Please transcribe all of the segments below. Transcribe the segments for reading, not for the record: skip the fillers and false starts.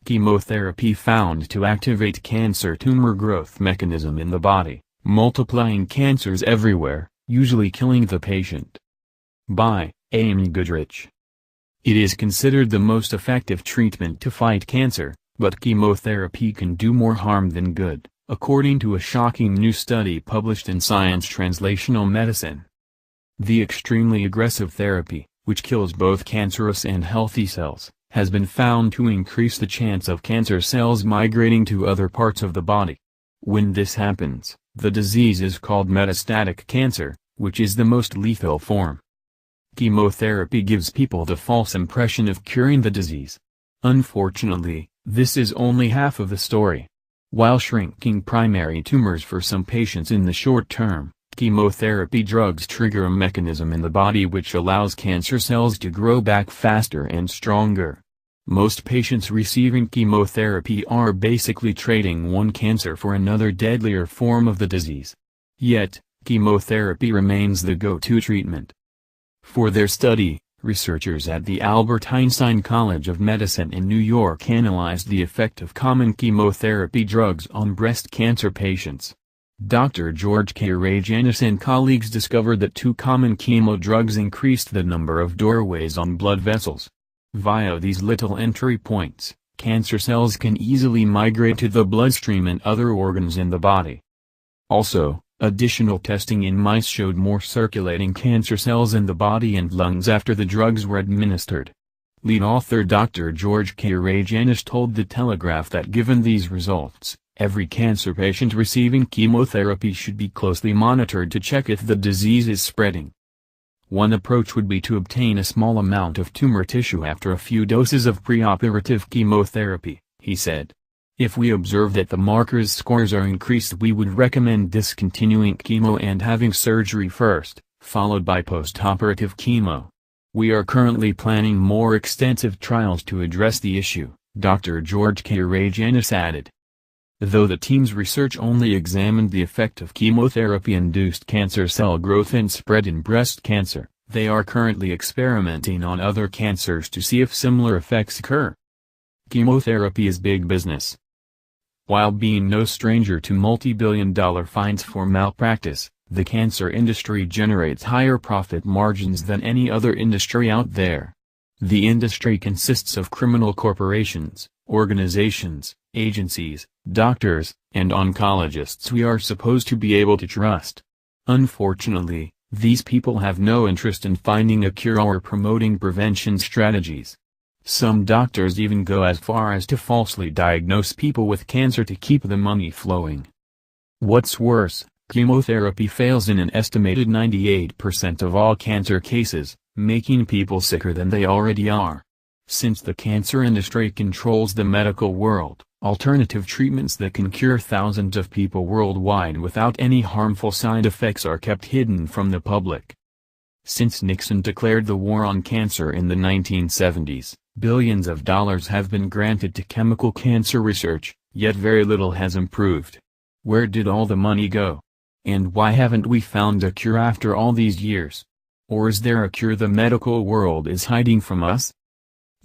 Chemotherapy found to activate cancer tumor growth mechanism in the body, multiplying cancers everywhere, usually killing the patient. By Amy Goodrich. It is considered the most effective treatment to fight cancer, but chemotherapy can do more harm than good, according to a shocking new study published in Science Translational Medicine. The extremely aggressive therapy, which kills both cancerous and healthy cells, has been found to increase the chance of cancer cells migrating to other parts of the body. When this happens, the disease is called metastatic cancer, which is the most lethal form. Chemotherapy gives people the false impression of curing the disease. Unfortunately, this is only half of the story. While shrinking primary tumors for some patients in the short term, chemotherapy drugs trigger a mechanism in the body which allows cancer cells to grow back faster and stronger. Most patients receiving chemotherapy are basically trading one cancer for another deadlier form of the disease. Yet, chemotherapy remains the go-to treatment. For their study, researchers at the Albert Einstein College of Medicine in New York analyzed the effect of common chemotherapy drugs on breast cancer patients. Dr. George K. Rajanis and colleagues discovered that two common chemo drugs increased the number of doorways on blood vessels. Via these little entry points, cancer cells can easily migrate to the bloodstream and other organs in the body. Also, additional testing in mice showed more circulating cancer cells in the body and lungs after the drugs were administered. Lead author Dr. George K. Rajanis told The Telegraph that given these results, every cancer patient receiving chemotherapy should be closely monitored to check if the disease is spreading. One approach would be to obtain a small amount of tumor tissue after a few doses of preoperative chemotherapy, he said. If we observe that the markers scores are increased, we would recommend discontinuing chemo and having surgery first, followed by postoperative chemo. We are currently planning more extensive trials to address the issue, Dr. George K. Rajanis added. Though the team's research only examined the effect of chemotherapy-induced cancer cell growth and spread in breast cancer, they are currently experimenting on other cancers to see if similar effects occur. Chemotherapy is big business. While being no stranger to multi-billion-dollar fines for malpractice, the cancer industry generates higher profit margins than any other industry out there. The industry consists of criminal corporations, organizations, agencies, doctors, and oncologists we are supposed to be able to trust. Unfortunately, these people have no interest in finding a cure or promoting prevention strategies. Some doctors even go as far as to falsely diagnose people with cancer to keep the money flowing. What's worse, chemotherapy fails in an estimated 98% of all cancer cases, making people sicker than they already are. Since the cancer industry controls the medical world, alternative treatments that can cure thousands of people worldwide without any harmful side effects are kept hidden from the public. Since Nixon declared the war on cancer in the 1970s, billions of dollars have been granted to chemical cancer research, yet very little has improved. Where did all the money go? And why haven't we found a cure after all these years? Or is there a cure the medical world is hiding from us?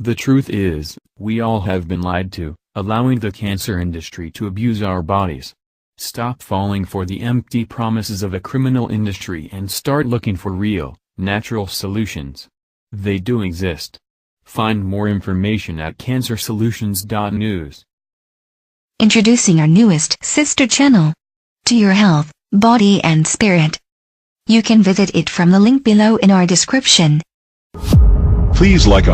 The truth is, we all have been lied to, allowing the cancer industry to abuse our bodies. Stop falling for the empty promises of a criminal industry and start looking for real, natural solutions. They do exist. Find more information at cancersolutions.news. Introducing our newest sister channel. To your health, body and spirit. You can visit it from the link below in our description. Please like us.